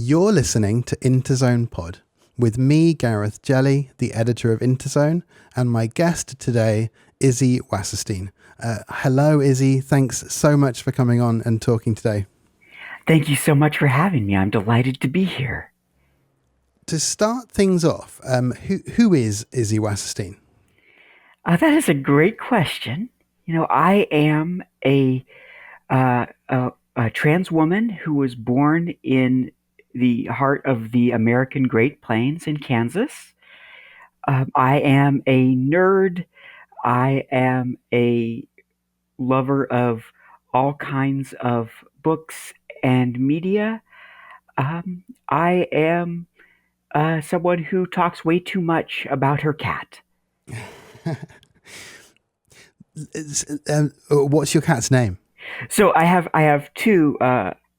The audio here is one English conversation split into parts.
You're listening to Interzone Pod with me, Gareth Jelley, the editor of Interzone, and my guest today, Izzy Wasserstein. Hello, Izzy. Thanks so much for coming on and talking today. Thank you so much for having me. I'm delighted to be here. To start things off, who is Izzy Wasserstein? That is a great question. I am a trans woman who was born in the heart of the American Great Plains in Kansas. I am a nerd. I am a lover of all kinds of books and media. I am someone who talks way too much about her cat. What's your cat's name? So I have two.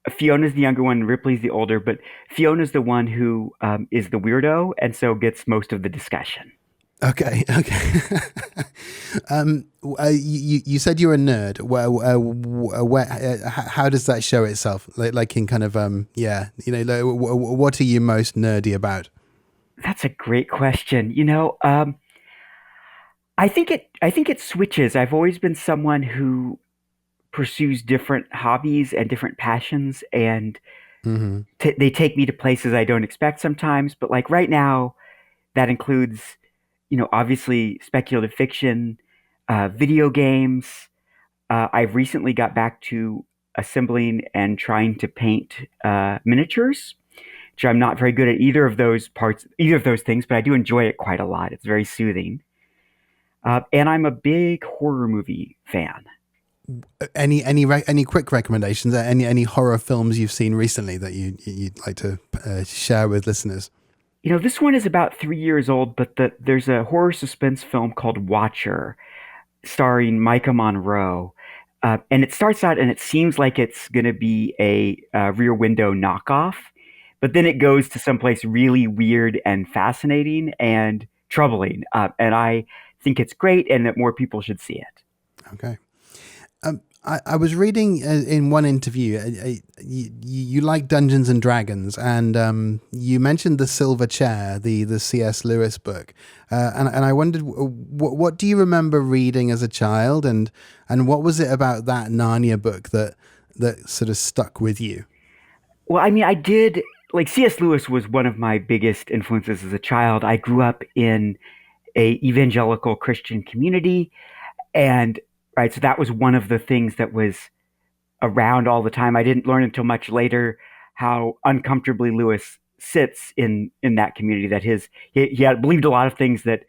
Fiona's the younger one, Ripley's the older, but Fiona's the one who is the weirdo, and so gets most of the discussion. Okay. You said you're a nerd. How does that show itself? Like in kind of what are you most nerdy about? That's a great question. I think it switches. I've always been someone who pursues different hobbies and different passions, and Hmm. they take me to places I don't expect sometimes. But like right now, that includes, obviously speculative fiction, video games. I've recently got back to assembling and trying to paint miniatures, which I'm not very good at either of those things, but I do enjoy it quite a lot. It's very soothing. And I'm a big horror movie fan. Any quick recommendations? Any horror films you've seen recently that you'd like to share with listeners? This one is about 3 years old, but there's a horror suspense film called Watcher, starring Micah Monroe. And it starts out and it seems like it's going to be a Rear Window knockoff, but then it goes to someplace really weird and fascinating and troubling. And I think it's great and that more people should see it. Okay. I was reading in one interview, you like Dungeons and Dragons, and you mentioned the Silver Chair, the C.S. Lewis book, and I wondered what do you remember reading as a child, and what was it about that Narnia book that sort of stuck with you? Well, I mean, I did like C.S. Lewis was one of my biggest influences as a child. I grew up in a evangelical Christian community, and right, so that was one of the things that was around all the time. I didn't learn until much later how uncomfortably Lewis sits in that community. That he had believed a lot of things that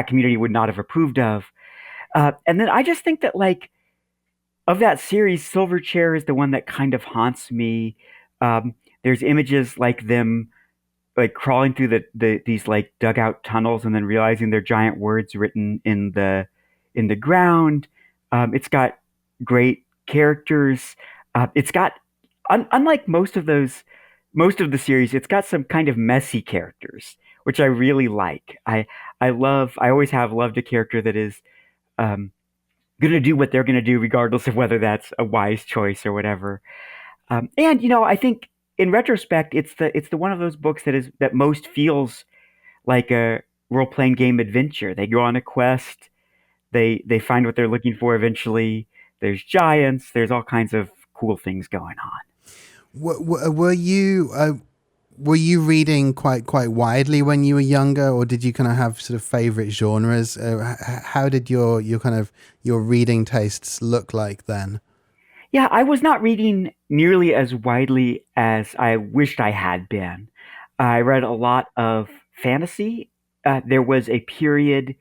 community would not have approved of. And then I just think that like of that series, Silverchair is the one that kind of haunts me. There's images like them like crawling through these like dugout tunnels and then realizing they're giant words written in the ground. It's got great characters. It's got unlike most of the series, it's got some kind of messy characters, which I really like. I always have loved a character that is um, going to do what they're going to do, regardless of whether that's a wise choice or whatever. And I think in retrospect, it's the one of those books that most feels like a role playing game adventure. They go on a quest, they find what they're looking for eventually. There's giants. There's all kinds of cool things going on. Were you were you reading quite widely when you were younger, or did you kind of have sort of favorite genres? How did your kind of your reading tastes look like then? Yeah, I was not reading nearly as widely as I wished I had been. I read a lot of fantasy. There was a period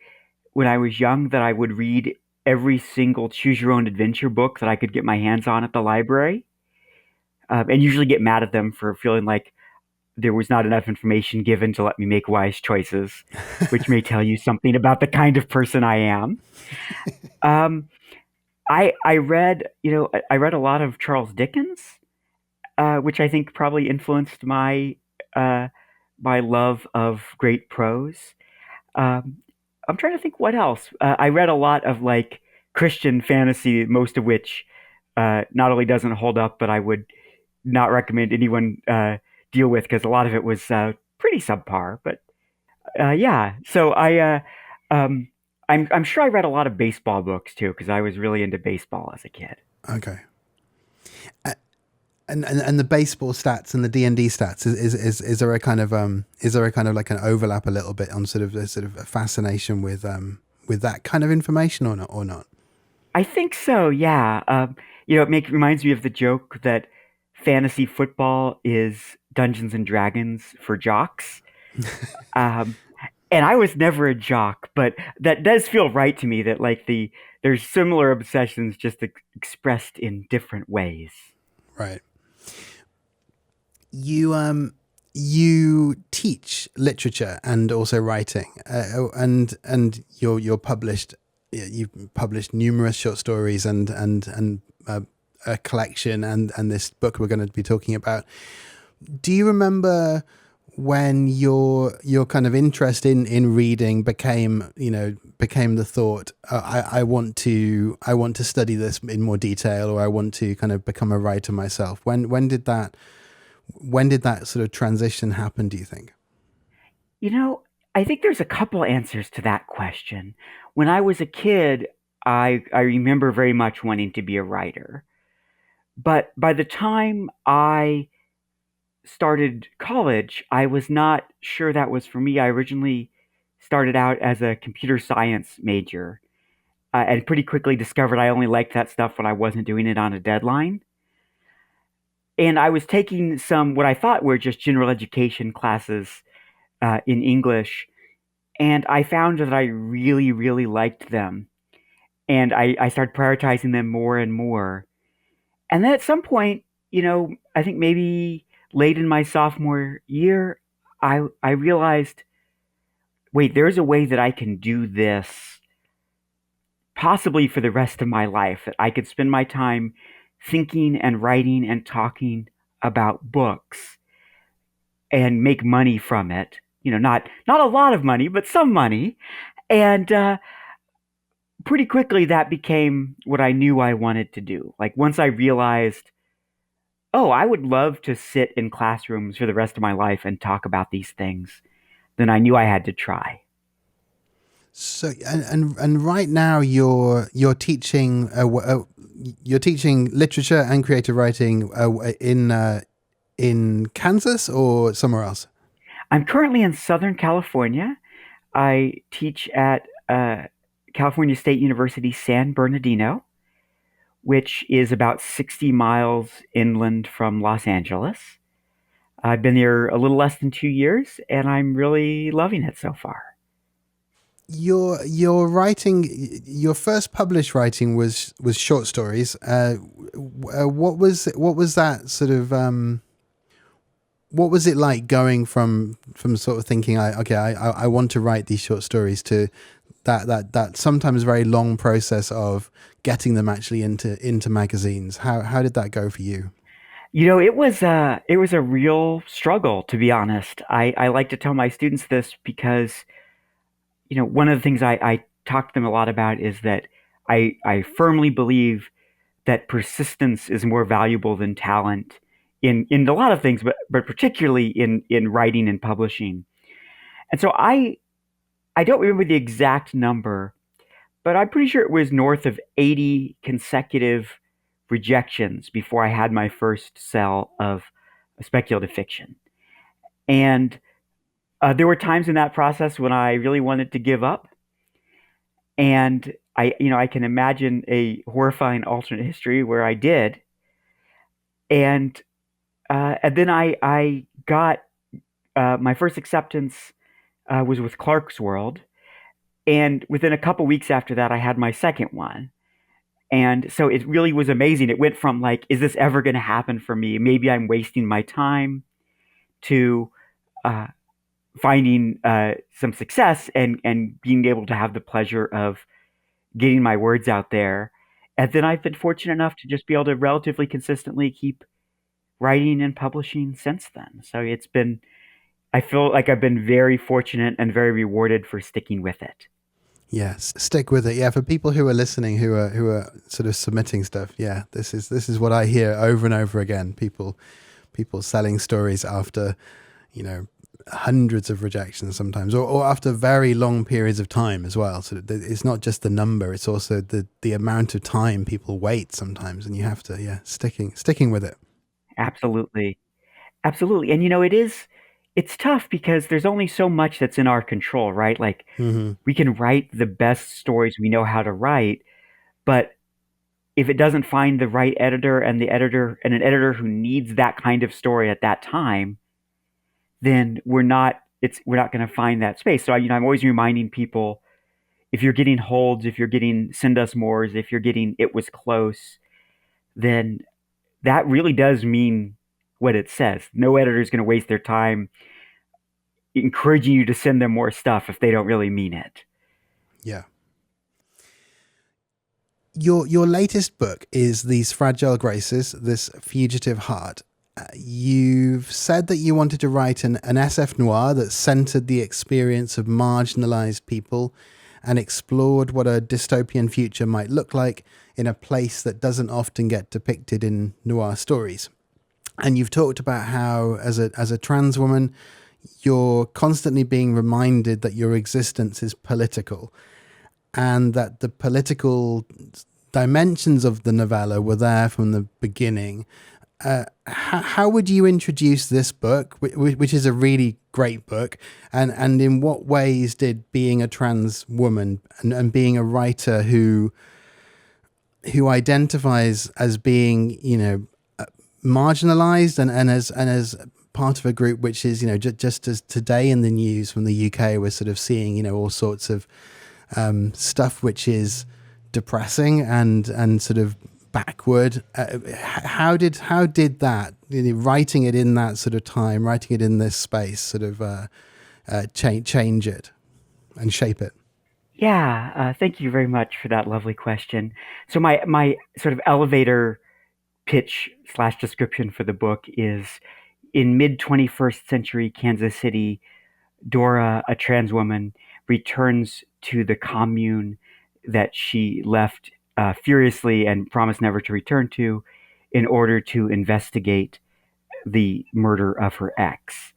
when I was young that I would read every single choose your own adventure book that I could get my hands on at the library, and usually get mad at them for feeling like there was not enough information given to let me make wise choices, which may tell you something about the kind of person I am. Um, I read, I read a lot of Charles Dickens, which I think probably influenced uh, my love of great prose. Um, I'm trying to think what else. I read a lot of like Christian fantasy, most of which not only doesn't hold up, but I would not recommend anyone deal with because a lot of it was pretty subpar. But yeah, so um, I'm sure I read a lot of baseball books too because I was really into baseball as a kid. Okay. And the baseball stats and the D&D stats, is there a kind of like an overlap a little bit on sort of a fascination with that kind of information or not? I think so. Yeah. It reminds me of the joke that fantasy football is Dungeons and Dragons for jocks. Um, and I was never a jock, but that does feel right to me that like there's similar obsessions just expressed in different ways. Right. You teach literature and also writing, and you're published. You've published numerous short stories and a collection and this book we're going to be talking about. Do you remember when your kind of interest in reading became the thought, I want to study this in more detail, or I want to kind of become a writer myself? When did that sort of transition happen, do you think? You know, I think there's a couple answers to that question. When I was a kid, I remember very much wanting to be a writer. But by the time I started college, I was not sure that was for me. I originally started out as a computer science major and pretty quickly discovered I only liked that stuff when I wasn't doing it on a deadline. And I was taking some what I thought were just general education classes in English, and I found that I really, really liked them. And I started prioritizing them more and more. And then at some point, I think maybe late in my sophomore year, I realized, wait, there's a way that I can do this possibly for the rest of my life, that I could spend my time thinking and writing and talking about books and make money from it. Not a lot of money, but some money. And pretty quickly that became what I knew I wanted to do. Like once I realized, oh, I would love to sit in classrooms for the rest of my life and talk about these things, then I knew I had to try. So and right now you're teaching literature and creative writing in Kansas or somewhere else? I'm currently in Southern California. I teach at California State University San Bernardino, which is about 60 miles inland from Los Angeles. I've been here a little less than 2 years, and I'm really loving it so far. Your writing, your first published writing was short stories. What was that sort of what was it like going from sort of thinking I want to write these short stories to that sometimes very long process of getting them actually into magazines? How did that go for you? It was a real struggle, to be honest. I like to tell my students this because one of the things I talk to them a lot about is that I firmly believe that persistence is more valuable than talent in a lot of things, but particularly in writing and publishing. And so I don't remember the exact number, but I'm pretty sure it was north of 80 consecutive rejections before I had my first sell of speculative fiction. And there were times in that process when I really wanted to give up. And I can imagine a horrifying alternate history where I did. And then I got my first acceptance was with Clark's World, and within a couple weeks after that, I had my second one. And so it really was amazing. It went from like, is this ever going to happen for me? Maybe I'm wasting my time to uh, finding some success and being able to have the pleasure of getting my words out there. And then I've been fortunate enough to just be able to relatively consistently keep writing and publishing since then. So I feel like I've been very fortunate and very rewarded for sticking with it. Yes, stick with it. Yeah, for people who are listening, who are sort of submitting stuff. Yeah, this is what I hear over and over again. people selling stories after, hundreds of rejections sometimes, or after very long periods of time as well. So it's not just the number, it's also the amount of time people wait sometimes, and you have to, sticking with it. Absolutely. Absolutely. And it's tough because there's only so much that's in our control, right? Like Hmm. we can write the best stories we know how to write, but if it doesn't find the right editor and an editor who needs that kind of story at that time, then we're not going to find that space. So I'm always reminding people, if you're getting holds, if you're getting send us mores, if you're getting it was close, then that really does mean what it says. No editor is going to waste their time encouraging you to send them more stuff if they don't really mean it. Yeah. Your latest book is These Fragile Graces, This Fugitive Heart. You've said that you wanted to write an SF noir that centered the experience of marginalized people and explored what a dystopian future might look like in a place that doesn't often get depicted in noir stories. And you've talked about how, as a trans woman, you're constantly being reminded that your existence is political, and that the political dimensions of the novella were there from the beginning. How would you introduce this book, which is a really great book, and in what ways did being a trans woman and being a writer who identifies as being, marginalized and as part of a group which is, just as today in the news from the UK, we're sort of seeing, all sorts of stuff which is depressing and sort of backward. How did that, writing it in that sort of time, writing it in this space, sort of change it and shape it? Yeah, thank you very much for that lovely question. So my sort of elevator pitch slash description for the book is: in mid 21st century Kansas City, Dora, a trans woman, returns to the commune that she left furiously and promised never to return to, in order to investigate the murder of her ex.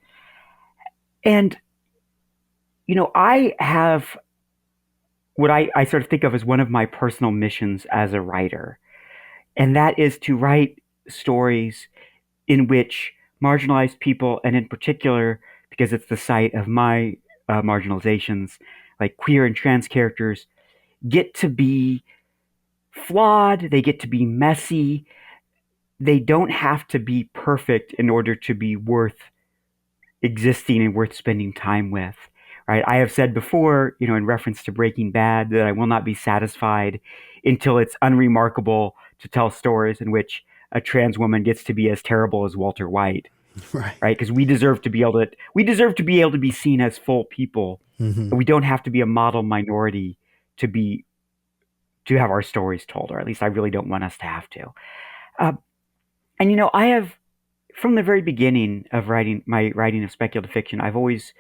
And, I have what I sort of think of as one of my personal missions as a writer, and that is to write stories in which marginalized people, and in particular, because it's the site of my marginalizations, like queer and trans characters, get to be flawed, they get to be messy, they don't have to be perfect in order to be worth existing and worth spending time with. Right? I have said before, in reference to Breaking Bad, that I will not be satisfied until it's unremarkable to tell stories in which a trans woman gets to be as terrible as Walter White. Right. Right? Because we deserve to be able to be seen as full people. Mm-hmm. And we don't have to be a model minority to have our stories told, or at least I really don't want us to have to. Uh, and I have, from the very beginning of writing of speculative fiction, I've always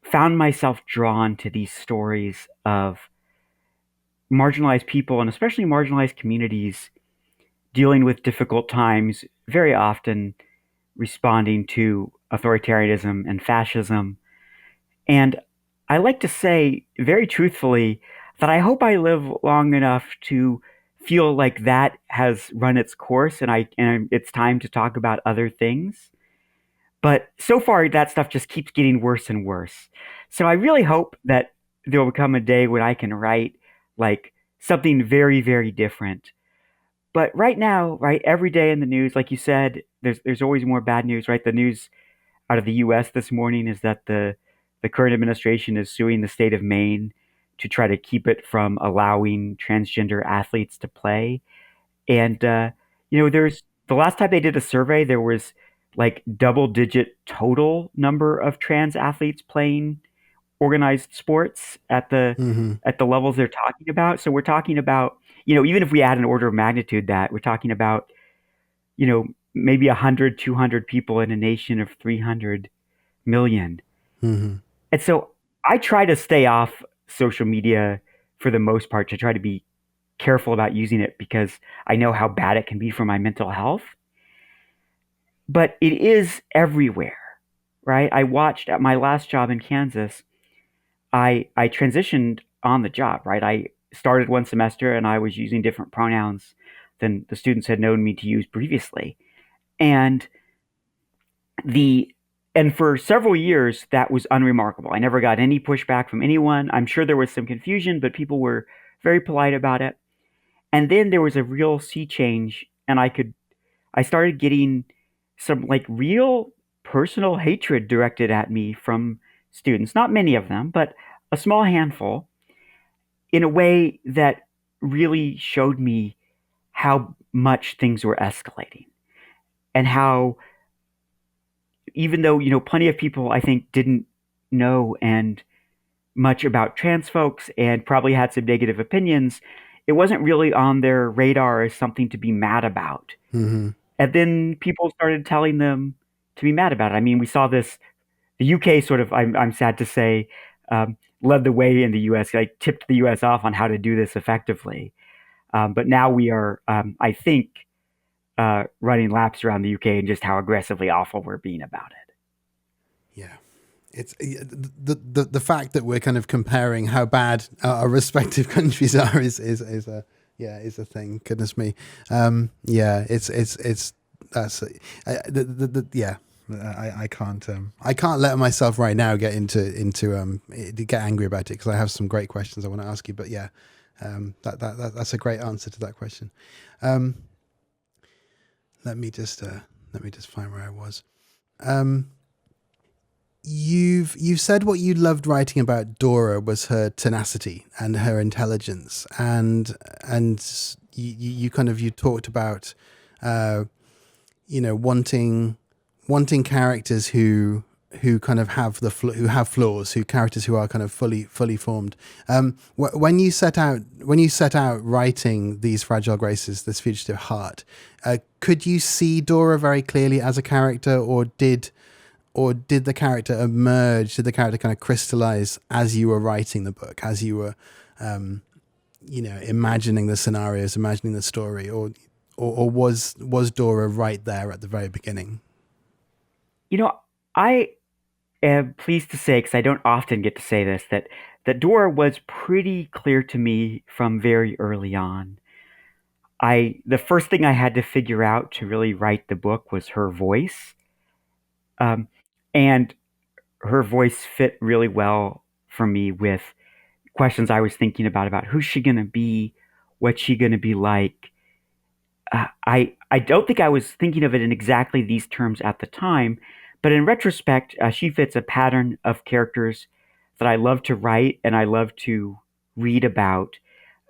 found myself drawn to these stories of marginalized people, and especially marginalized communities, dealing with difficult times, very often responding to authoritarianism and fascism. And I like to say very truthfully that I hope I live long enough to feel like that has run its course, and it's time to talk about other things. But so far, that stuff just keeps getting worse and worse. So I really hope that there will come a day when I can write like something very, very different. But right now, right, every day in the news, like you said, there's always more bad news, right? The news out of the U.S. this morning is that the current administration is suing the state of Maine to try to keep it from allowing transgender athletes to play. And there's the last time they did a survey, there was like double digit total number of trans athletes playing organized sports Mm-hmm. at the levels they're talking about. So we're talking about, even if we add an order of magnitude, that we're talking about, maybe 100, 200 people in a nation of 300 million. Mm-hmm. And so I try to stay off social media for the most part, to try to be careful about using it, because I know how bad it can be for my mental health. but it is everywhere, right? I watched at my last job in Kansas. I transitioned on the job, right? I started one semester and I was using different pronouns than the students had known me to use previously. And the and for several years that was unremarkable. I never got any pushback from anyone. I'm sure there was some confusion, but people were very polite about it. And then there was a real sea change, and I started getting some like real personal hatred directed at me from students. Not many of them, but a small handful, in a way that really showed me how much things were escalating, and how, even though, plenty of people I think didn't know and much about trans folks and probably had some negative opinions, it wasn't really on their radar as something to be mad about. Hmm. And then people started telling them to be mad about it. I mean, we saw this. The UK sort of, I'm sad to say, led the way in the US, like tipped the US off on how to do this effectively. But now we are, I think, running laps around the UK and just how aggressively awful we're being about it. Yeah. It's the fact that we're kind of comparing how bad our respective countries are is a is a thing. Goodness me. Yeah, it's that's yeah. I can't let myself right now get into get angry about it, because I have some great questions I want to ask you. But yeah, that's a great answer to that question. Let me just find where I was. You've said what you loved writing about Dora was her tenacity and her intelligence, and you kind of, you talked about wanting characters who kind of have who have flaws, who characters who are kind of fully formed. When you set out writing these Fragile Graces, this Fugitive Heart, could you see Dora very clearly as a character, or did the character emerge? Did the character kind of crystallize as you were writing the book, as you were, imagining the scenarios, imagining the story, or was Dora right there at the very beginning? I am pleased to say, because I don't often get to say this, that Dora was pretty clear to me from very early on. The first thing I had to figure out to really write the book was her voice. Um, and her voice fit really well for me with questions I was thinking about who's she going to be, what's she going to be like. I don't think I was thinking of it in exactly these terms at the time, but in retrospect, she fits a pattern of characters that I love to write and I love to read about,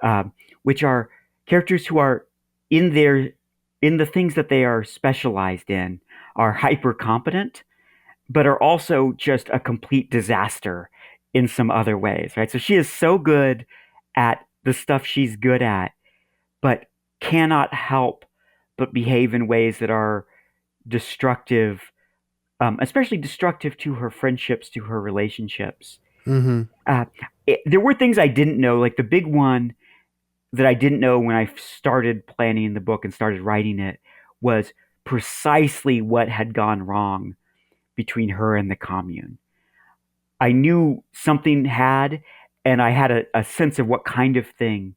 um, which are characters who are in their in the things that they are specialized in, are hyper competent, but are also just a complete disaster in some other ways, right? So she is so good at the stuff she's good at, but cannot help but behave in ways that are destructive, especially destructive to her friendships, to her relationships. Mm-hmm. Uh, there were things I didn't know, like the big one that I didn't know when I started planning the book and started writing it was precisely what had gone wrong between her and the commune. I knew something had, and I had a sense of what kind of thing,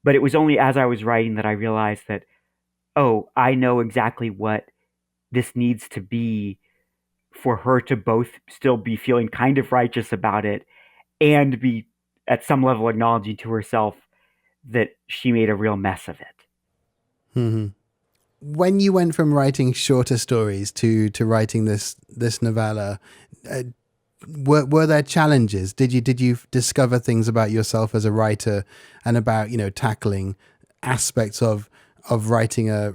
but it was only as I was writing that I realized that, oh, I know exactly what this needs to be for her to both still be feeling kind of righteous about it and be at some level acknowledging to herself that she made a real mess of it. Mm-hmm. When you went from writing shorter stories to writing this novella, uh, were there challenges? Did you discover things about yourself as a writer, and about tackling aspects of writing a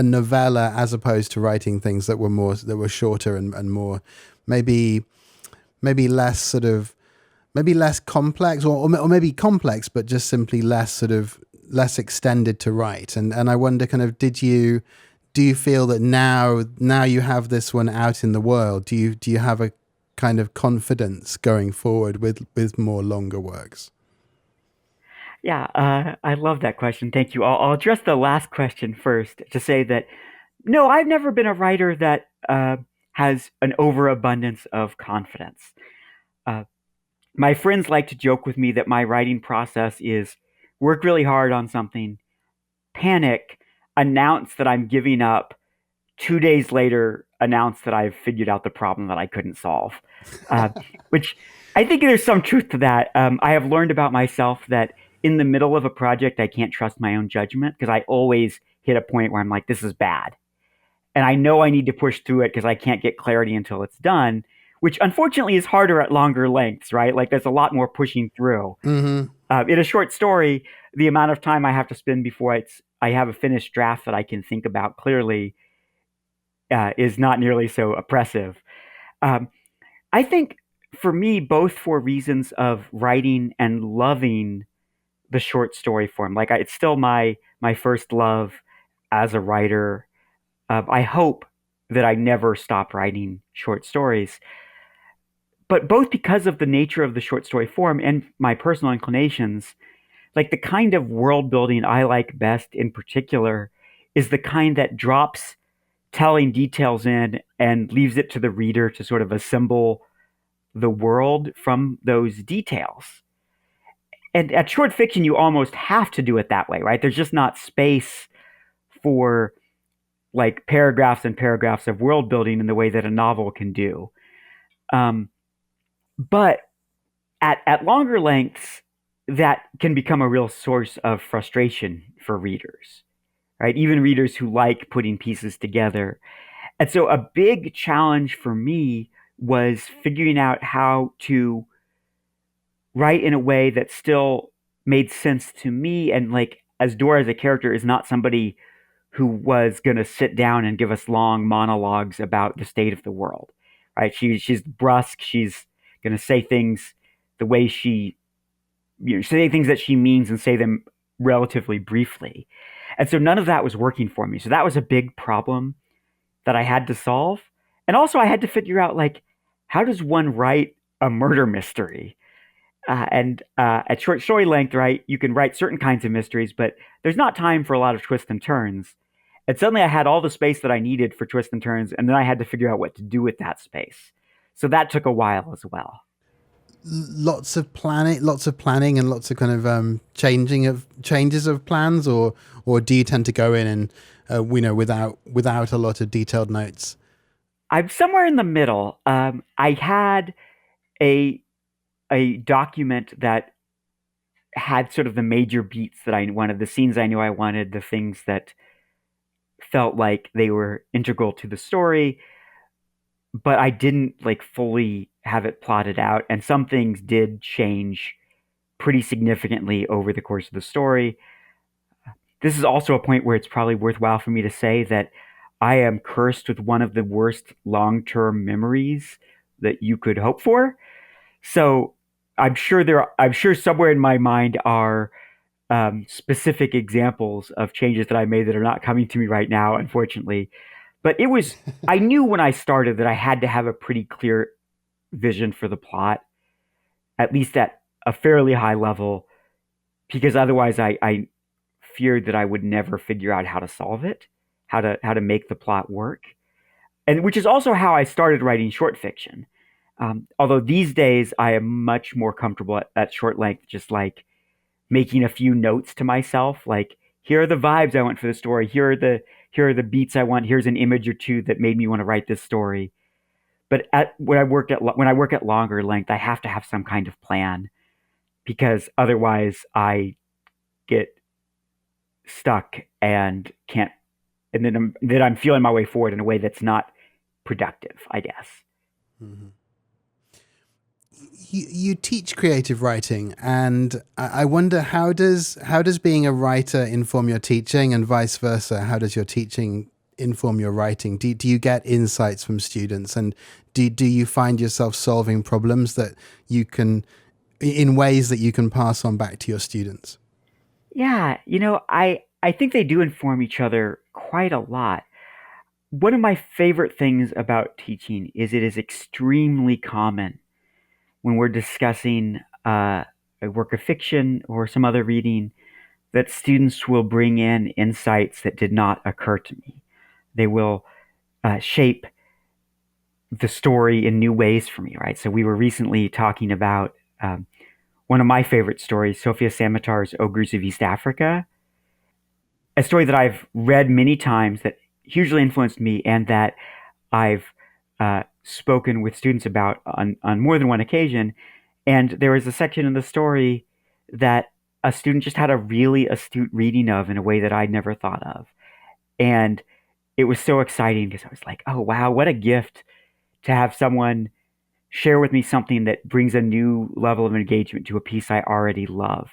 novella, as opposed to writing things that were shorter and more, maybe less sort of, maybe less complex, or maybe complex, but just simply less extended to write? And I wonder, kind of, do you feel that now you have this one out in the world, do you have a kind of confidence going forward with more longer works? Yeah, I love that question. Thank you. I'll address the last question first to say that No, I've never been a writer that has an overabundance of confidence. Uh, my friends like to joke with me that my writing process is work really hard on something, panic, announce that I'm giving up, 2 days later, announce that I've figured out the problem that I couldn't solve. Uh, which I think there's some truth to that. I have learned about myself that in the middle of a project, I can't trust my own judgment because I always hit a point where I'm like, this is bad. And I know I need to push through it because I can't get clarity until it's done, which unfortunately is harder at longer lengths, right? Like there's a lot more pushing through. Mm-hmm. In a short story, the amount of time I have to spend before I have a finished draft that I can think about clearly is not nearly so oppressive. Um, I think for me, both for reasons of writing and loving the short story form, like it's still my first love as a writer. I hope that I never stop writing short stories, but both because of the nature of the short story form and my personal inclinations, like the kind of world building I like best in particular is the kind that drops telling details in and leaves it to the reader to sort of assemble the world from those details. And at short fiction, you almost have to do it that way, right? There's just not space for like paragraphs and paragraphs of world building in the way that a novel can do. Um, but at longer lengths, that can become a real source of frustration for readers, right? Even readers who like putting pieces together. And so a big challenge for me was figuring out how to write in a way that still made sense to me. And like, as Dora as a character is not somebody who was going to sit down and give us long monologues about the state of the world, right? She's brusque. She's going to say things the way she, say things that she means and say them relatively briefly. And so none of that was working for me. So that was a big problem that I had to solve. And also I had to figure out like, how does one write a murder mystery? And at short story length, right, you can write certain kinds of mysteries, but there's not time for a lot of twists and turns. And suddenly I had all the space that I needed for twists and turns, and then I had to figure out what to do with that space. So that took a while as well. Lots of planning, and lots of kind of changes of plans, or do you tend to go in and without a lot of detailed notes? I'm somewhere in the middle. I had a a document that had sort of the major beats that I wanted, the scenes I knew I wanted, the things that felt like they were integral to the story, but I didn't like fully have it plotted out. And some things did change pretty significantly over the course of the story. This is also a point where it's probably worthwhile for me to say that I am cursed with one of the worst long term memories that you could hope for. So I'm sure somewhere in my mind are specific examples of changes that I made that are not coming to me right now, unfortunately. But I knew when I started that I had to have a pretty clear vision for the plot, at least at a fairly high level, because otherwise I feared that I would never figure out how to solve it, how to make the plot work. And which is also how I started writing short fiction. Although these days I am much more comfortable at short length, just like making a few notes to myself, like here are the vibes I want for the story. Here are the beats I want. Here's an image or two that made me want to write this story. But when I work at longer length, I have to have some kind of plan because otherwise I get stuck and can't. And then I'm feeling my way forward in a way that's not productive, I guess. Mm-hmm. You teach creative writing, and I wonder how does being a writer inform your teaching, and vice versa? How does your teaching inform your writing? Do you get insights from students, and do you find yourself solving problems that you can in ways that you can pass on back to your students? Yeah, I think they do inform each other quite a lot. One of my favorite things about teaching is it is extremely common when we're discussing a work of fiction or some other reading that students will bring in insights that did not occur to me. They will shape the story in new ways for me, right? So we were recently talking about one of my favorite stories, Sofia Samatar's Ogres of East Africa, a story that I've read many times that hugely influenced me and that I've spoken with students about on more than one occasion. And there was a section in the story that a student just had a really astute reading of in a way that I'd never thought of. And it was so exciting because I was like, oh, wow, what a gift to have someone share with me something that brings a new level of engagement to a piece I already love.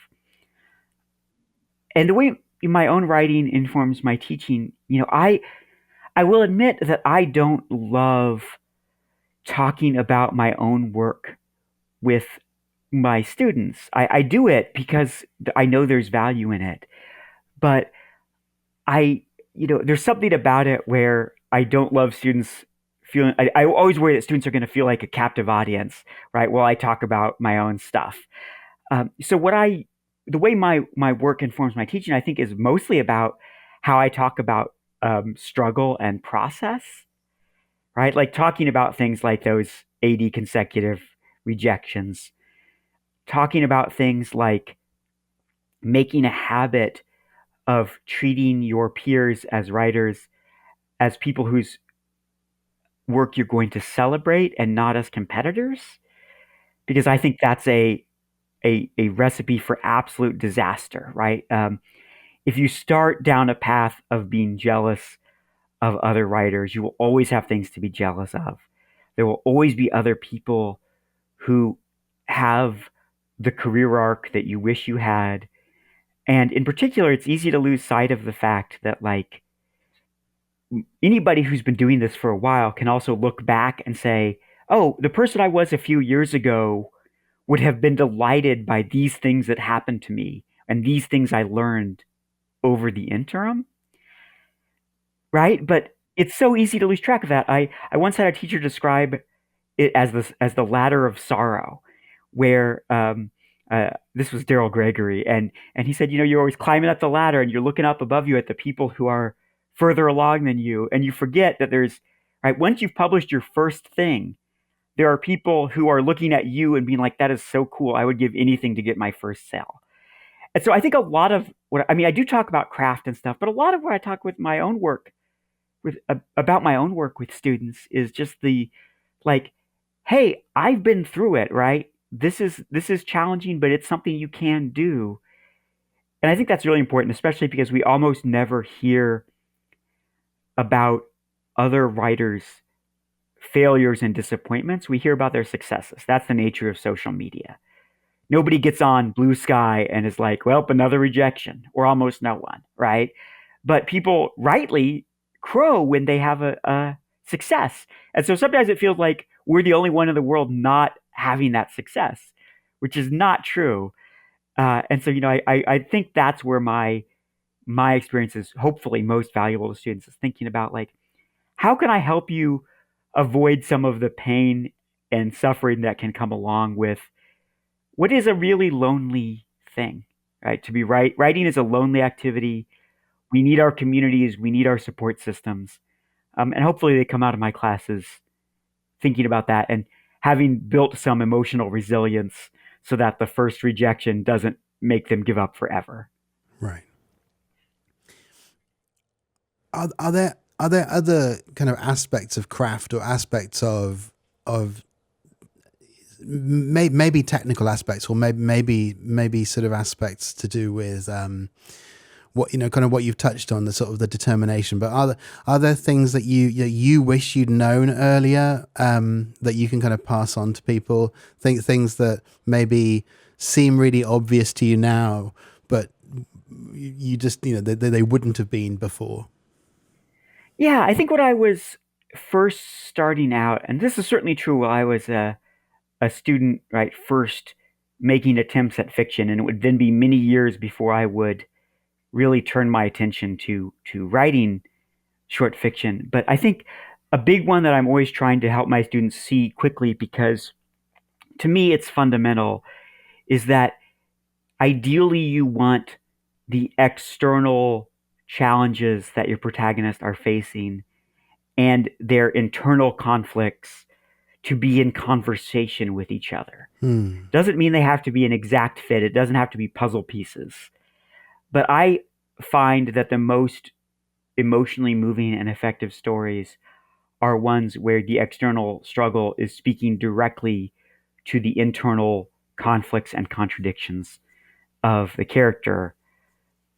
And the way my own writing informs my teaching, I will admit that I don't love talking about my own work with my students. I do it because I know there's value in it. But there's something about it where I don't love students feeling, I always worry that students are going to feel like a captive audience, right? While I talk about my own stuff. So the way my work informs my teaching, I think is mostly about how I talk about struggle and process, right? Like talking about things like those 80 consecutive rejections, talking about things like making a habit of treating your peers as writers as people whose work you're going to celebrate and not as competitors, because I think that's a recipe for absolute disaster, right? If you start down a path of being jealous of other writers, you will always have things to be jealous of. There will always be other people who have the career arc that you wish you had. And in particular, it's easy to lose sight of the fact that, like, anybody who's been doing this for a while can also look back and say, oh, the person I was a few years ago would have been delighted by these things that happened to me and these things I learned over the interim, right? But it's so easy to lose track of that. I once had a teacher describe it as the ladder of sorrow, where this was Daryl Gregory, and he said, you're always climbing up the ladder and you're looking up above you at the people who are further along than you, and you forget that there's right once you've published your first thing, there are people who are looking at you and being like, that is so cool. I would give anything to get my first sale. And so I think a lot of I do talk about craft and stuff, but a lot of what I talk with my own work about my own work with students is just the like, hey, I've been through it, right? This is challenging, but it's something you can do. And I think that's really important, especially because we almost never hear about other writers' failures and disappointments. We hear about their successes. That's the nature of social media. Nobody gets on Blue Sky and is like, well, another rejection, or almost no one, right? But people rightly crow when they have a success. And so sometimes it feels like we're the only one in the world not having that success, which is not true. And so, I think that's where my experience is hopefully most valuable to students, is thinking about, like, how can I help you avoid some of the pain and suffering that can come along with what is a really lonely thing, right? To be writing is a lonely activity. We need our communities, we need our support systems. And hopefully they come out of my classes thinking about that and having built some emotional resilience so that the first rejection doesn't make them give up forever. Right. Are there other kind of aspects of craft or aspects of maybe technical aspects, or maybe sort of aspects to do with what kind of what you've touched on, the sort of the determination, but are there things that you wish you'd known earlier, that you can kind of pass on to people, things that maybe seem really obvious to you now, but you just they wouldn't have been before? Yeah, I think when I was first starting out, and this is certainly true while I was a student, right, first making attempts at fiction, and it would then be many years before I would really turn my attention to writing short fiction. But I think a big one that I'm always trying to help my students see quickly, because to me it's fundamental, is that ideally you want the external challenges that your protagonists are facing and their internal conflicts to be in conversation with each other. Doesn't mean they have to be an exact fit. It doesn't have to be puzzle pieces. But I find that the most emotionally moving and effective stories are ones where the external struggle is speaking directly to the internal conflicts and contradictions of the character.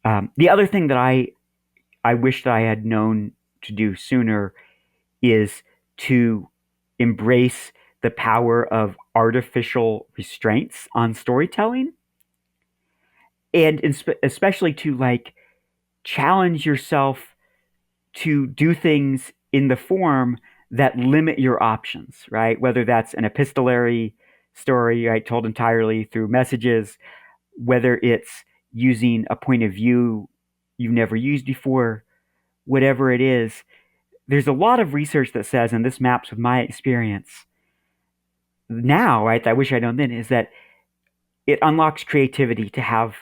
The other thing that I wish that I had known to do sooner is to embrace the power of artificial restraints on storytelling, and especially to like challenge yourself to do things in the form that limit your options, right? Whether that's an epistolary story, right, told entirely through messages, whether it's using a point of view you've never used before, whatever it is. There's a lot of research that says, and this maps with my experience now, right, that I wish I'd known then, is that it unlocks creativity to have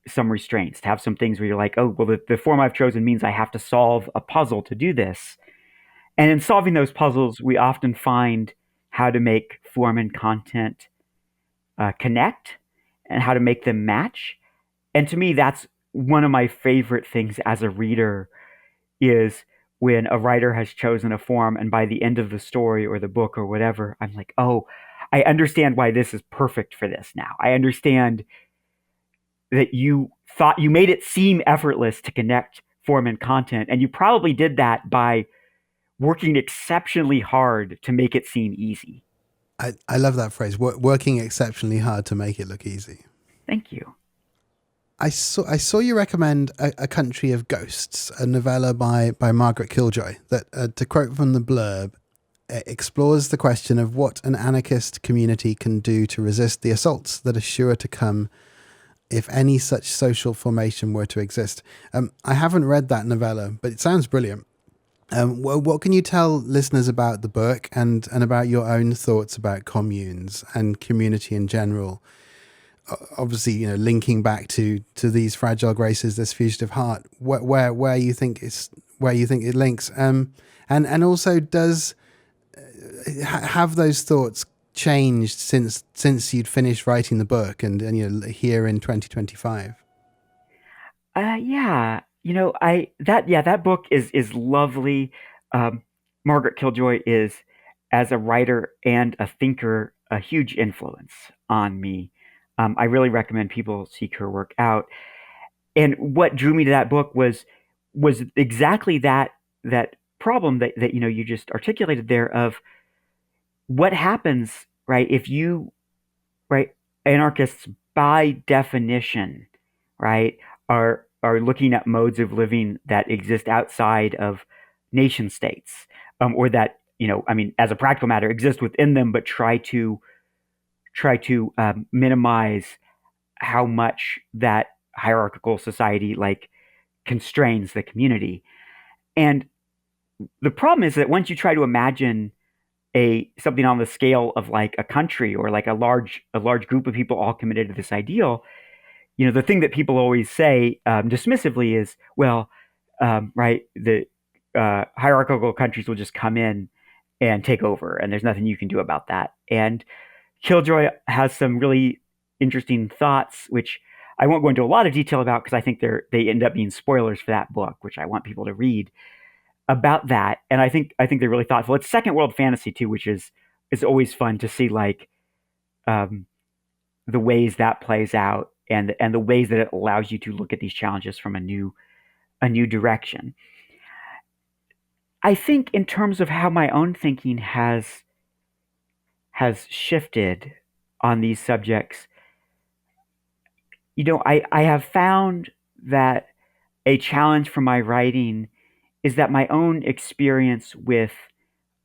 some restraints, to have some things where you're like, oh, well, the form I've chosen means I have to solve a puzzle to do this. And in solving those puzzles, we often find how to make form and content connect and how to make them match. And to me, that's one of my favorite things as a reader is when a writer has chosen a form and by the end of the story or the book or whatever, I'm like, oh, I understand why this is perfect for this now. I understand that you thought you made it seem effortless to connect form and content. And you probably did that by working exceptionally hard to make it seem easy. I love that phrase, working exceptionally hard to make it look easy. Thank you. I saw you recommend A Country of Ghosts, a novella by Margaret Killjoy that, to quote from the blurb, explores the question of what an anarchist community can do to resist the assaults that are sure to come if any such social formation were to exist. I haven't read that novella, but it sounds brilliant. What can you tell listeners about the book and about your own thoughts about communes and community in general? Obviously, you know, linking back to these fragile graces, this fugitive heart, where you think it links, and also does have those thoughts changed since you'd finished writing the book and you know, here in 2025? Yeah, you know, that book is lovely. Margaret Killjoy is, as a writer and a thinker, a huge influence on me. I really recommend people seek her work out. And what drew me to that book was exactly that problem that you know you just articulated there of what happens, right, if you, right, anarchists by definition, right, are looking at modes of living that exist outside of nation states, or that, you know, I mean, as a practical matter, exist within them, but try to minimize how much that hierarchical society like constrains the community. And the problem is that once you try to imagine a something on the scale of like a country or like a large group of people all committed to this ideal, you know, the thing that people always say dismissively is, well, right, the hierarchical countries will just come in and take over, and there's nothing you can do about that. And Killjoy has some really interesting thoughts, which I won't go into a lot of detail about because I think they end up being spoilers for that book, which I want people to read about that. And I think they're really thoughtful. It's second world fantasy too, which is always fun to see, like the ways that plays out and the ways that it allows you to look at these challenges from a new direction. I think in terms of how my own thinking has shifted on these subjects, you know, I have found that a challenge for my writing is that my own experience with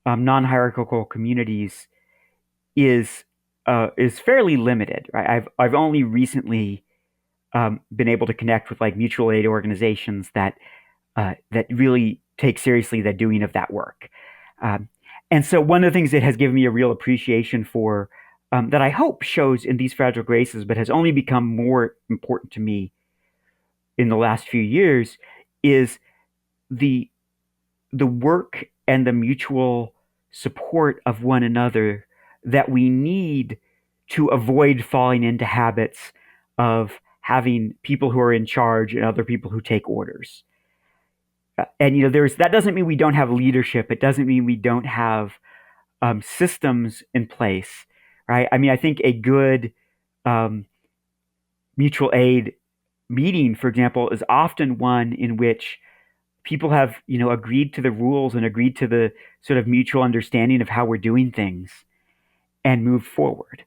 non-hierarchical communities is fairly limited. Right? I've only recently been able to connect with like mutual aid organizations that really take seriously the doing of that work. And so one of the things that has given me a real appreciation for that I hope shows in These Fragile Graces, but has only become more important to me in the last few years, is the work and the mutual support of one another that we need to avoid falling into habits of having people who are in charge and other people who take orders. And that doesn't mean we don't have leadership. It doesn't mean we don't have systems in place, right? I mean, I think a good um, mutual aid meeting, for example, is often one in which people have, agreed to the rules and agreed to the sort of mutual understanding of how we're doing things and move forward.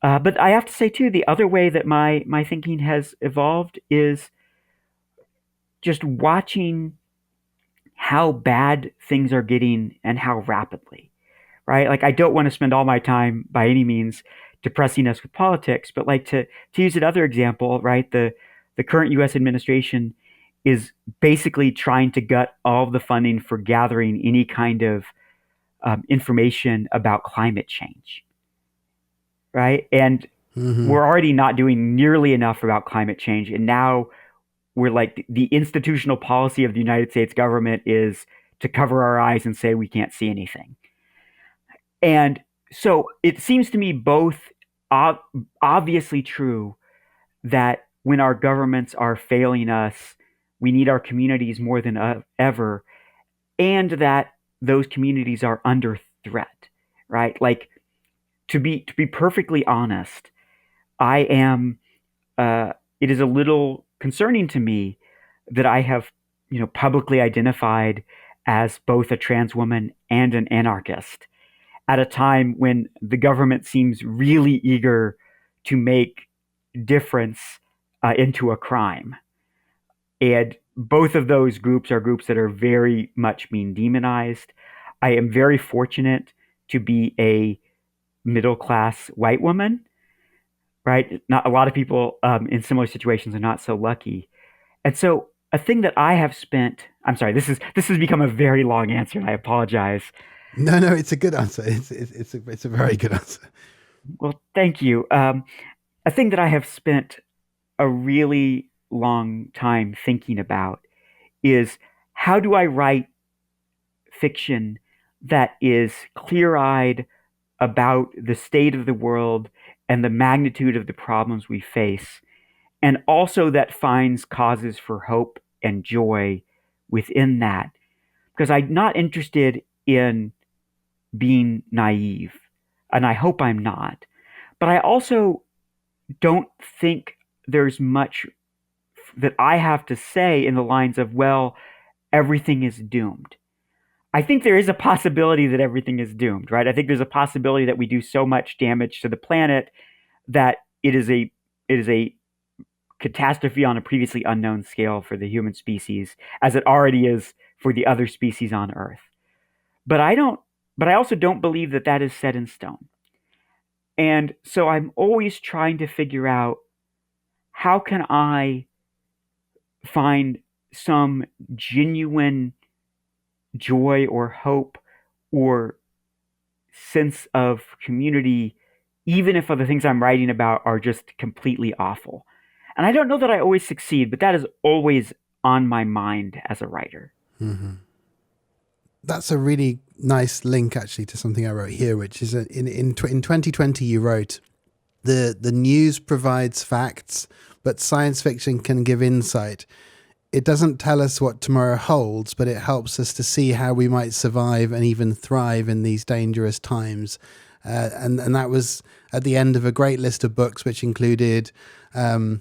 But I have to say too, the other way that my thinking has evolved is just watching how bad things are getting and how rapidly, right? Like, I don't want to spend all my time by any means depressing us with politics, but like to use another example, right? The current U.S. administration is basically trying to gut all of the funding for gathering any kind of information about climate change, right? And Hmm. we're already not doing nearly enough about climate change, and now we're like, the institutional policy of the United States government is to cover our eyes and say we can't see anything. And so it seems to me both obviously true that when our governments are failing us, we need our communities more than ever, and that those communities are under threat, right? Like, to be perfectly honest, I am. It is a little concerning to me that I have, publicly identified as both a trans woman and an anarchist at a time when the government seems really eager to make difference into a crime. And both of those groups are groups that are very much being demonized. I am very fortunate to be a middle class white woman, right? Not a lot of people in similar situations are not so lucky. And so a thing that I have spent, I'm sorry, this has become a very long answer, and I apologize. No, no, it's a good answer. It's a very good answer. Well, thank you. A thing that I have spent a really long time thinking about is, how do I write fiction that is clear eyed about the state of the world and the magnitude of the problems we face, and also that finds causes for hope and joy within that? Because I'm not interested in being naive, and I hope I'm not. But I also don't think there's much that I have to say in the lines of, well, everything is doomed. I think there is a possibility that everything is doomed, right? I think there's a possibility that we do so much damage to the planet that it is a catastrophe on a previously unknown scale for the human species, as it already is for the other species on Earth. But I also don't believe that that is set in stone. And so I'm always trying to figure out, how can I find some genuine joy or hope or sense of community, even if the things I'm writing about are just completely awful. And I don't know that I always succeed, but that is always on my mind as a writer. Hmm. That's a really nice link, actually, to something I wrote here, which is in 2020 you wrote, the news provides facts, but science fiction can give insight. It doesn't tell us what tomorrow holds, but it helps us to see how we might survive and even thrive in these dangerous times. And that was at the end of a great list of books, which included Hard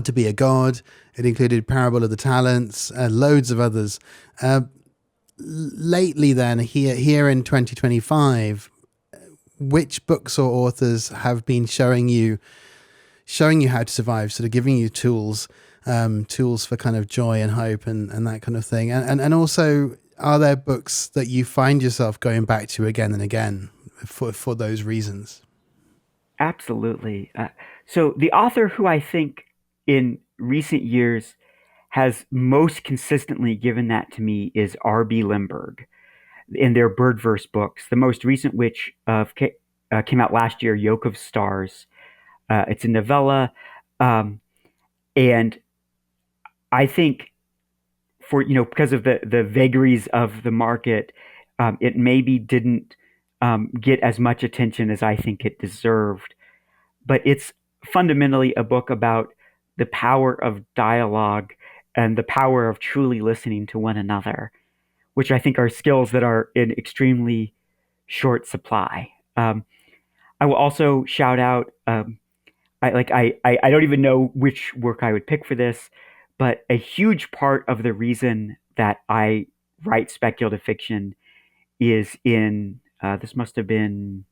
to Be a God. It included Parable of the Talents, loads of others. Lately, then, here in 2025, which books or authors have been showing you how to survive, sort of giving you tools for kind of joy and hope and that kind of thing? And also, are there books that you find yourself going back to again and again for those reasons? Absolutely. So the author who I think in recent years has most consistently given that to me is R.B. Limberg in their Birdverse books, the most recent which came out last year, Yoke of Stars. It's a novella, and I think for, because of the vagaries of the market, it maybe didn't get as much attention as I think it deserved. But it's fundamentally a book about the power of dialogue and the power of truly listening to one another, which I think are skills that are in extremely short supply. I will also shout out. I don't even know which work I would pick for this, but a huge part of the reason that I write speculative fiction is in this must have been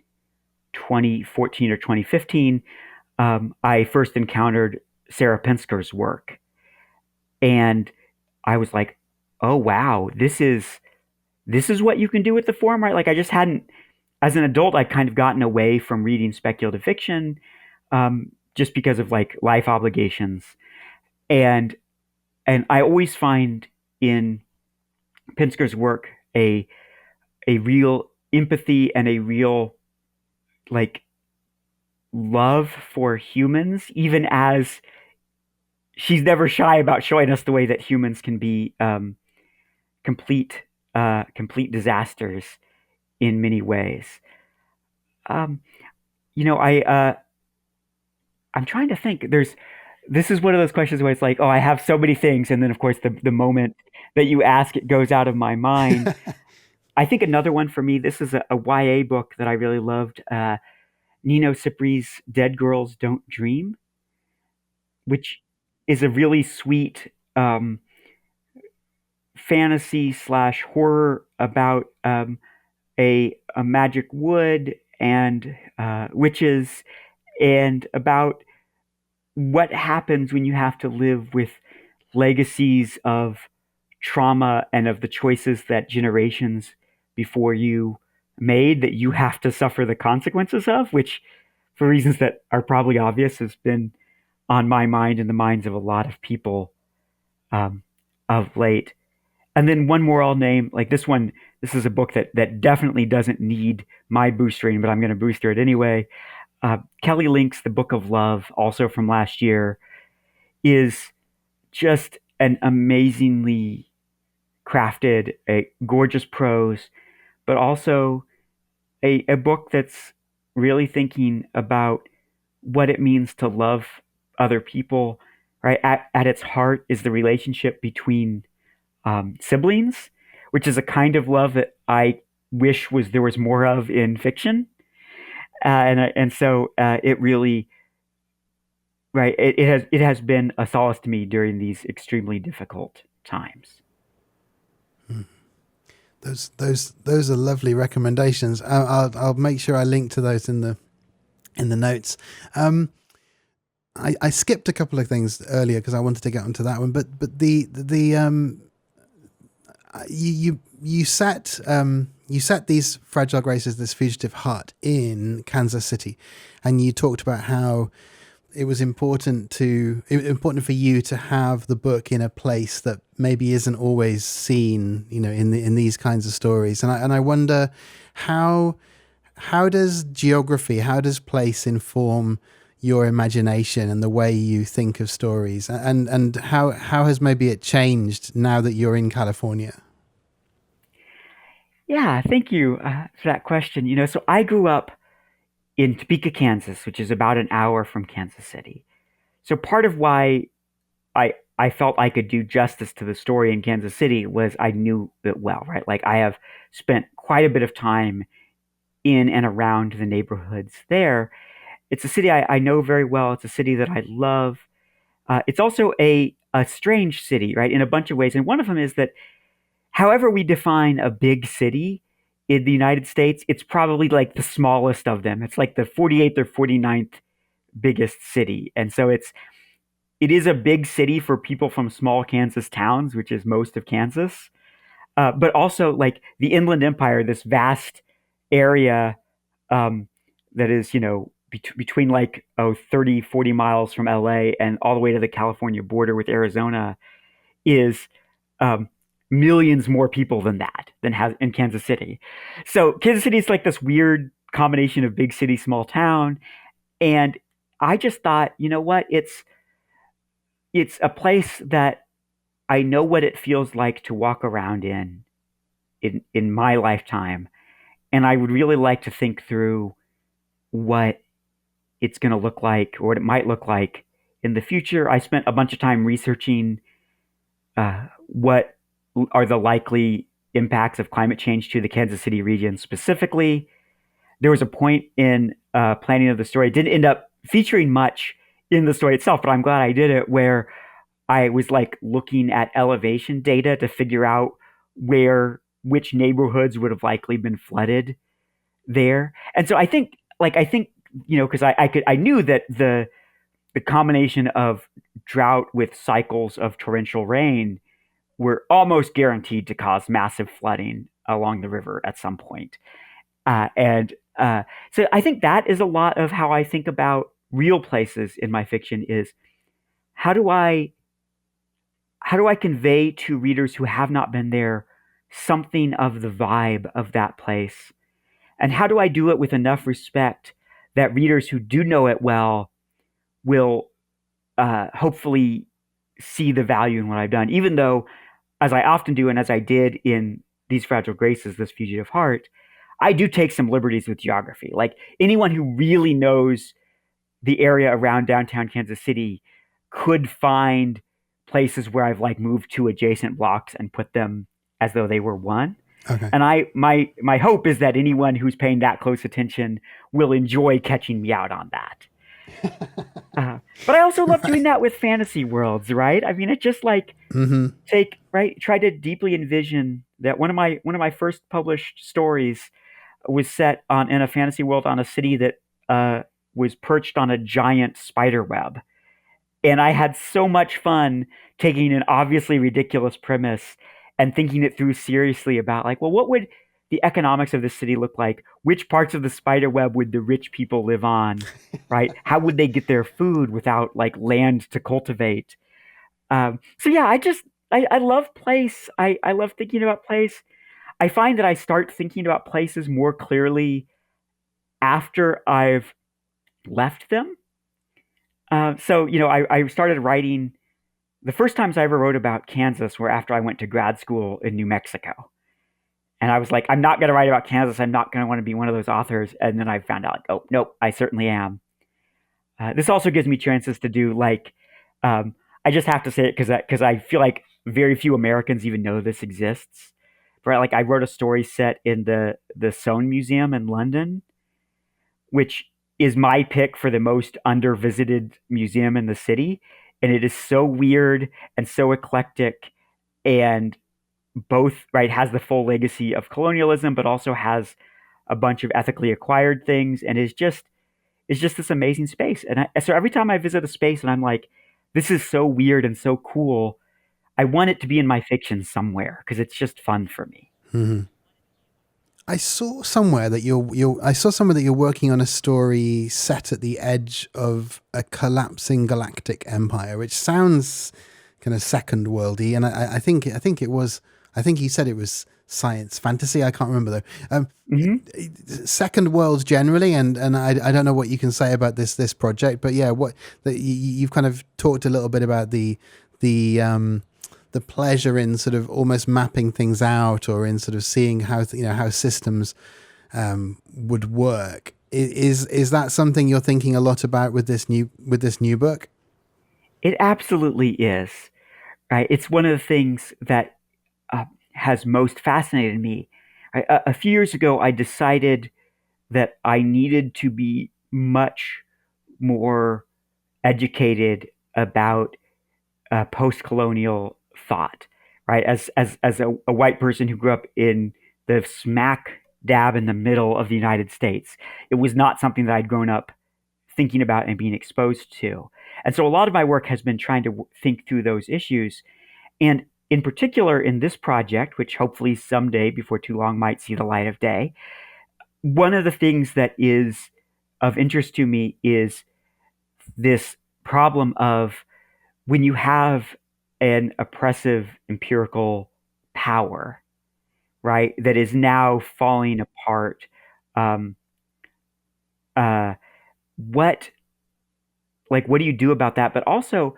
2014 or 2015. I first encountered Sarah Pinsker's work, and I was like, "Oh wow, this is what you can do with the form, right?" Like I just hadn't, as an adult, I'd kind of gotten away from reading speculative fiction, just because of like life obligations, and I always find in Pinsker's work a real empathy and a real like love for humans, even as she's never shy about showing us the way that humans can be complete complete disasters in many ways. Um, I'm trying to think. This is one of those questions where it's like, oh, I have so many things, and then of course the moment that you ask, it goes out of my mind. I think another one for me. This is a YA book that I really loved. Nino Cipri's "Dead Girls Don't Dream," which is a really sweet fantasy slash horror about a magic wood and witches, and about what happens when you have to live with legacies of trauma and of the choices that generations before you made that you have to suffer the consequences of, which, for reasons that are probably obvious, has been on my mind and the minds of a lot of people of late. And then one more I'll name, like this one. This is a book that definitely doesn't need my boostering, but I'm going to booster it anyway. Kelly Link's The Book of Love, also from last year, is just an amazingly crafted, a gorgeous prose, but also a book that's really thinking about what it means to love other people. Right at its heart is the relationship between siblings, which is a kind of love that I wish there was more of in fiction. And so it really, right, it has been a solace to me during these extremely difficult times. Those are lovely recommendations. I'll make sure I link to those in the notes. I skipped a couple of things earlier because I wanted to get onto that one, but you set these Fragile Graces, this Fugitive Heart, in Kansas City, and you talked about how it was important for you to have the book in a place that maybe isn't always seen, in these kinds of stories. And I wonder how does geography, how does place inform your imagination and the way you think of stories, and how has maybe it changed now that you're in California? Yeah, thank you for that question. So I grew up in Topeka, Kansas, which is about an hour from Kansas City. So part of why I felt I could do justice to the story in Kansas City was I knew it well, right? Like I have spent quite a bit of time in and around the neighborhoods there. It's a city I know very well. It's a city that I love. It's also a strange city, right, in a bunch of ways. And one of them is that however we define a big city in the United States, it's probably like the smallest of them. It's like the 48th or 49th biggest city. And so it is a big city for people from small Kansas towns, which is most of Kansas. But also like the Inland Empire, this vast area um, that is, between like 30, 40 miles from LA and all the way to the California border with Arizona, is um, millions more people than has in Kansas City. So Kansas City is like this weird combination of big city, small town. And I just thought, you know what? It's a place that I know what it feels like to walk around in my lifetime, and I would really like to think through what it's going to look like or what it might look like in the future. I spent a bunch of time researching what are the likely impacts of climate change to the Kansas City region specifically. There was a point in planning of the story. It didn't end up featuring much in the story itself, but I'm glad I did it, where I was like looking at elevation data to figure out which neighborhoods would have likely been flooded there. And so I think because I knew that the combination of drought with cycles of torrential rain were almost guaranteed to cause massive flooding along the river at some point. And so I think that is a lot of how I think about real places in my fiction is how do I how do I convey to readers who have not been there something of the vibe of that place? And how do I do it with enough respect that readers who do know it well will hopefully see the value in what I've done, even though, as I often do, and as I did in These Fragile Graces, This Fugitive Heart, I do take some liberties with geography. Like anyone who really knows the area around downtown Kansas City could find places where I've like moved to adjacent blocks and put them as though they were one. Okay. And my hope is that anyone who's paying that close attention will enjoy catching me out on that. But I also love doing Right. that with fantasy worlds, right? I mean, it's just like Mm-hmm. try to deeply envision that one of my first published stories was set on in a fantasy world on a city that was perched on a giant spider web. And I had so much fun taking an obviously ridiculous premise and thinking it through seriously about like, well, what would the economics of the city look like? Which parts of the spider web would the rich people live on? Right? How would they get their food without like land to cultivate? So yeah, I love place. I love thinking about place. I find that I start thinking about places more clearly after I've left them. I started writing. The first times I ever wrote about Kansas were after I went to grad school in New Mexico. And I was like, I'm not going to write about Kansas. I'm not going to want to be one of those authors. And then I found out, like, oh, nope, I certainly am. This also gives me chances to do like, I just have to say it because I feel like very few Americans even know this exists. Right? Like I wrote a story set in the Soane Museum in London, which is my pick for the most under-visited museum in the city. And it is so weird and so eclectic and both, right, has the full legacy of colonialism, but also has a bunch of ethically acquired things and is just this amazing space. And so every time I visit a space and I'm like, this is so weird and so cool, I want it to be in my fiction somewhere because it's just fun for me. Mm-hmm. I saw somewhere that I saw somewhere that you're working on a story set at the edge of a collapsing galactic empire, which sounds kind of second worldy. And I think you said it was science fantasy. I can't remember though. Hmm. Second worlds generally, and I don't know what you can say about this project, but yeah, you've kind of talked a little bit about the the pleasure in sort of almost mapping things out, or in sort of seeing how how systems would work. Is that something you're thinking a lot about with this new book? It absolutely is. Right? It's one of the things that has most fascinated me. A few years ago, I decided that I needed to be much more educated about post-colonial thought, right? As a white person who grew up in the smack dab in the middle of the United States, it was not something that I'd grown up thinking about and being exposed to. And so a lot of my work has been trying to think through those issues. And in particular, in this project, which hopefully someday before too long might see the light of day, one of the things that is of interest to me is this problem of when you have an oppressive empirical power, right, that is now falling apart. Um, uh, what what do you do about that? But also,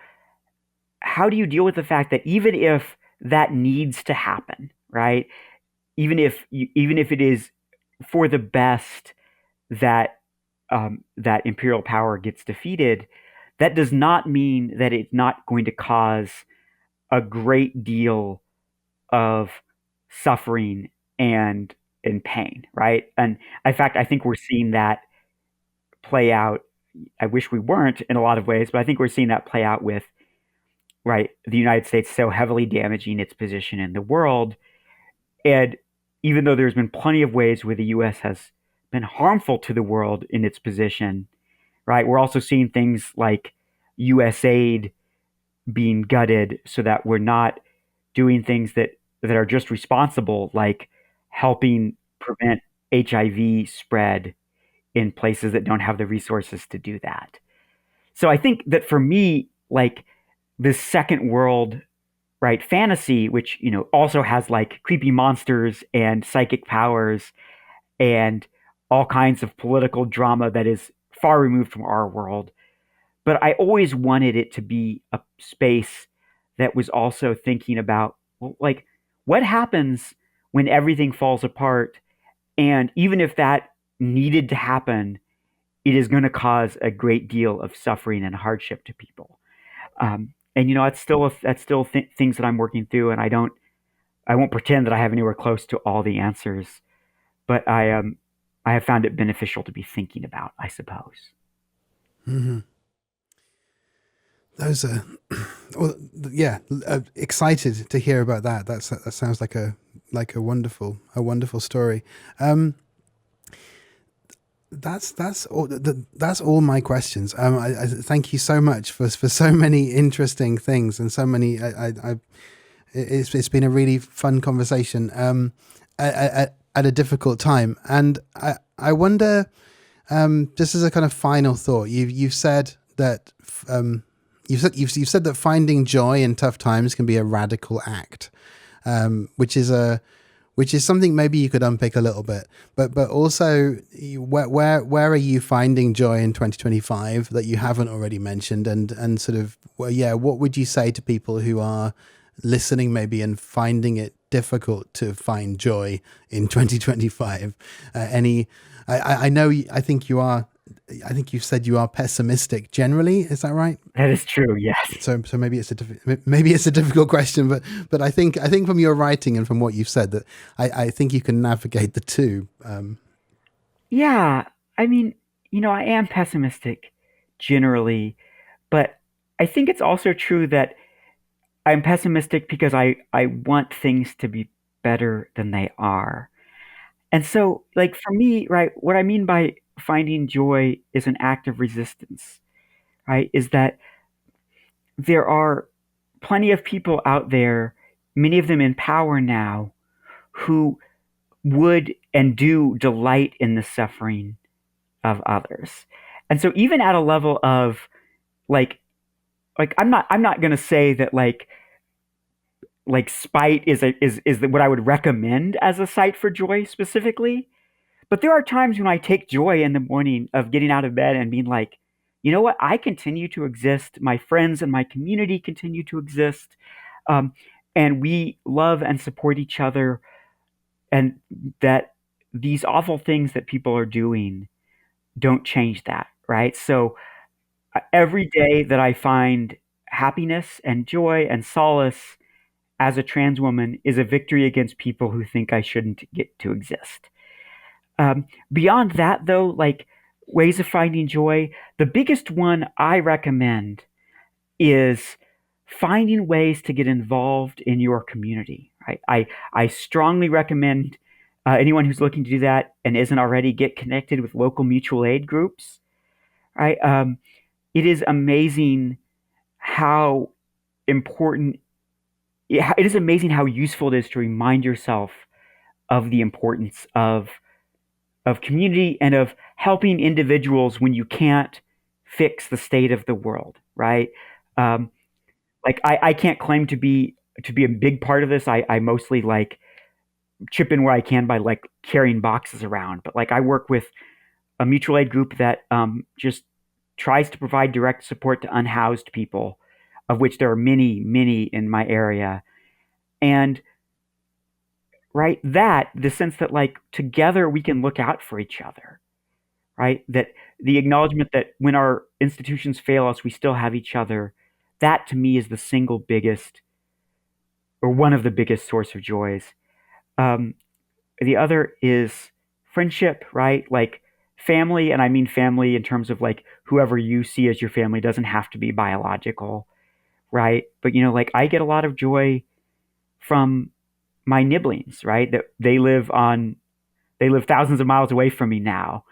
how do you deal with the fact that even if that needs to happen, right? Even if it is for the best that that imperial power gets defeated, that does not mean that it's not going to cause a great deal of suffering and pain, right? And in fact, I think we're seeing that play out. I wish we weren't in a lot of ways, but I think we're seeing that play out with right the United States so heavily damaging its position in the world. And even though there's been plenty of ways where the U.S. has been harmful to the world in its position, right? We're also seeing things like U.S. aid being gutted so that we're not doing things that are just responsible, like helping prevent HIV spread in places that don't have the resources to do that. So I think that for me, like this second world, right, fantasy, which also has like creepy monsters and psychic powers and all kinds of political drama that is far removed from our world. But I always wanted it to be a space that was also thinking about, well, like, what happens when everything falls apart? And even if that needed to happen, it is going to cause a great deal of suffering and hardship to people. And that's still things that I'm working through, and I won't pretend that I have anywhere close to all the answers, but I have found it beneficial to be thinking about, I suppose. Mm-hmm. Those are, well, yeah, excited to hear about that. That sounds like a wonderful story. That's all my questions. I thank you so much for so many interesting things and so many. It's been a really fun conversation. At a difficult time, and I wonder, just as a kind of final thought, you've said that you've said that finding joy in tough times can be a radical act, which is something maybe you could unpick a little bit, but also where are you finding joy in 2025 that you haven't already mentioned, and sort of, well, yeah, what would you say to people who are listening maybe and finding it difficult to find joy in 2025? I know, I think you've said you are pessimistic generally. Is that right? That is true. Yes. So maybe it's a difficult question, but I think from your writing and from what you've said that I think you can navigate the two. Yeah. I mean, I am pessimistic generally, but I think it's also true that I'm pessimistic because I want things to be better than they are. And so, like, for me, right, what I mean by finding joy is an act of resistance, right? Is that there are plenty of people out there, many of them in power now, who would and do delight in the suffering of others. And so even at a level of like I'm not going to say that like spite is what I would recommend as a site for joy specifically. But there are times when I take joy in the morning of getting out of bed and being like, you know what? I continue to exist. My friends and my community continue to exist. Um, and we love and support each other. And that these awful things that people are doing don't change that. Right. So every day that I find happiness and joy and solace as a trans woman is a victory against people who think I shouldn't get to exist. Beyond that, though, like ways of finding joy, the biggest one I recommend is finding ways to get involved in your community. Right? I strongly recommend anyone who's looking to do that and isn't already get connected with local mutual aid groups. Right? It is amazing how important. It is amazing how useful it is to remind yourself of the importance of community and of helping individuals when you can't fix the state of the world, right? Um, like I can't claim to be a big part of this. I mostly like chip in where I can by like carrying boxes around. But like I work with a mutual aid group that just tries to provide direct support to unhoused people of which there are many, many in my area. And right, the sense that like together we can look out for each other, right? That the acknowledgement that when our institutions fail us, we still have each other. That to me is the single biggest, or one of the biggest source of joys. Um, the other is friendship, right? Like family, and I mean family in terms of like whoever you see as your family doesn't have to be biological, right? But like I get a lot of joy from my nibblings, right? That they live thousands of miles away from me now,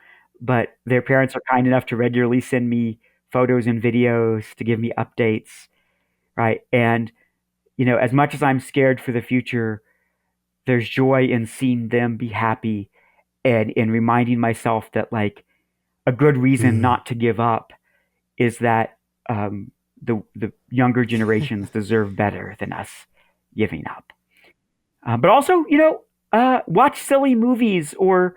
but their parents are kind enough to regularly send me photos and videos to give me updates, right? And as much as I'm scared for the future, there's joy in seeing them be happy and in reminding myself that like a good reason Mm. not to give up is that the younger generations deserve better than us giving up. But also, watch silly movies or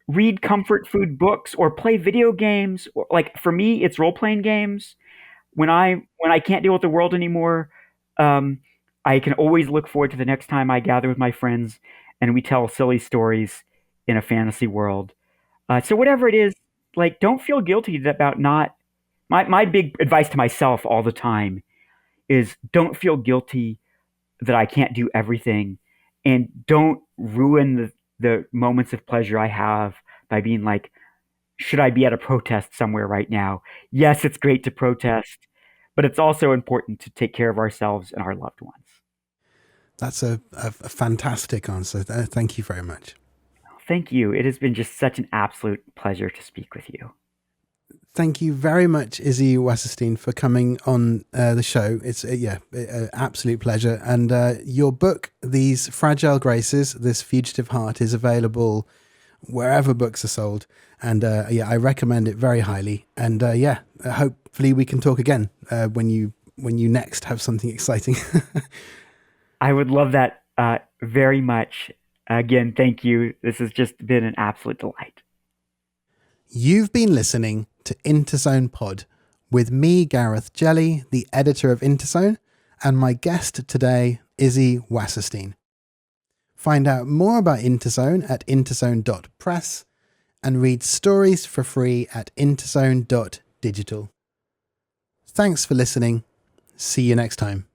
read comfort food books or play video games. Or, like for me, it's role playing games. When I can't deal with the world anymore, um, I can always look forward to the next time I gather with my friends and we tell silly stories in a fantasy world. So whatever it is, like don't feel guilty about not. My big advice to myself all the time is don't feel guilty that I can't do everything, and don't ruin the moments of pleasure I have by being like, should I be at a protest somewhere right now? Yes, it's great to protest, but it's also important to take care of ourselves and our loved ones. That's a fantastic answer. Thank you very much. Thank you. It has been just such an absolute pleasure to speak with you. Thank you very much, Izzy Wasserstein, for coming on the show. It's absolute pleasure. And your book, These Fragile Graces, This Fugitive Heart, is available wherever books are sold. And I recommend it very highly. And hopefully we can talk again when you next have something exciting. I would love that very much. Again, thank you. This has just been an absolute delight. You've been listening to Interzone Pod with me, Gareth Jelley, the editor of Interzone, and my guest today, Izzy Wasserstein. Find out more about Interzone at interzone.press and read stories for free at interzone.digital. Thanks for listening. See you next time.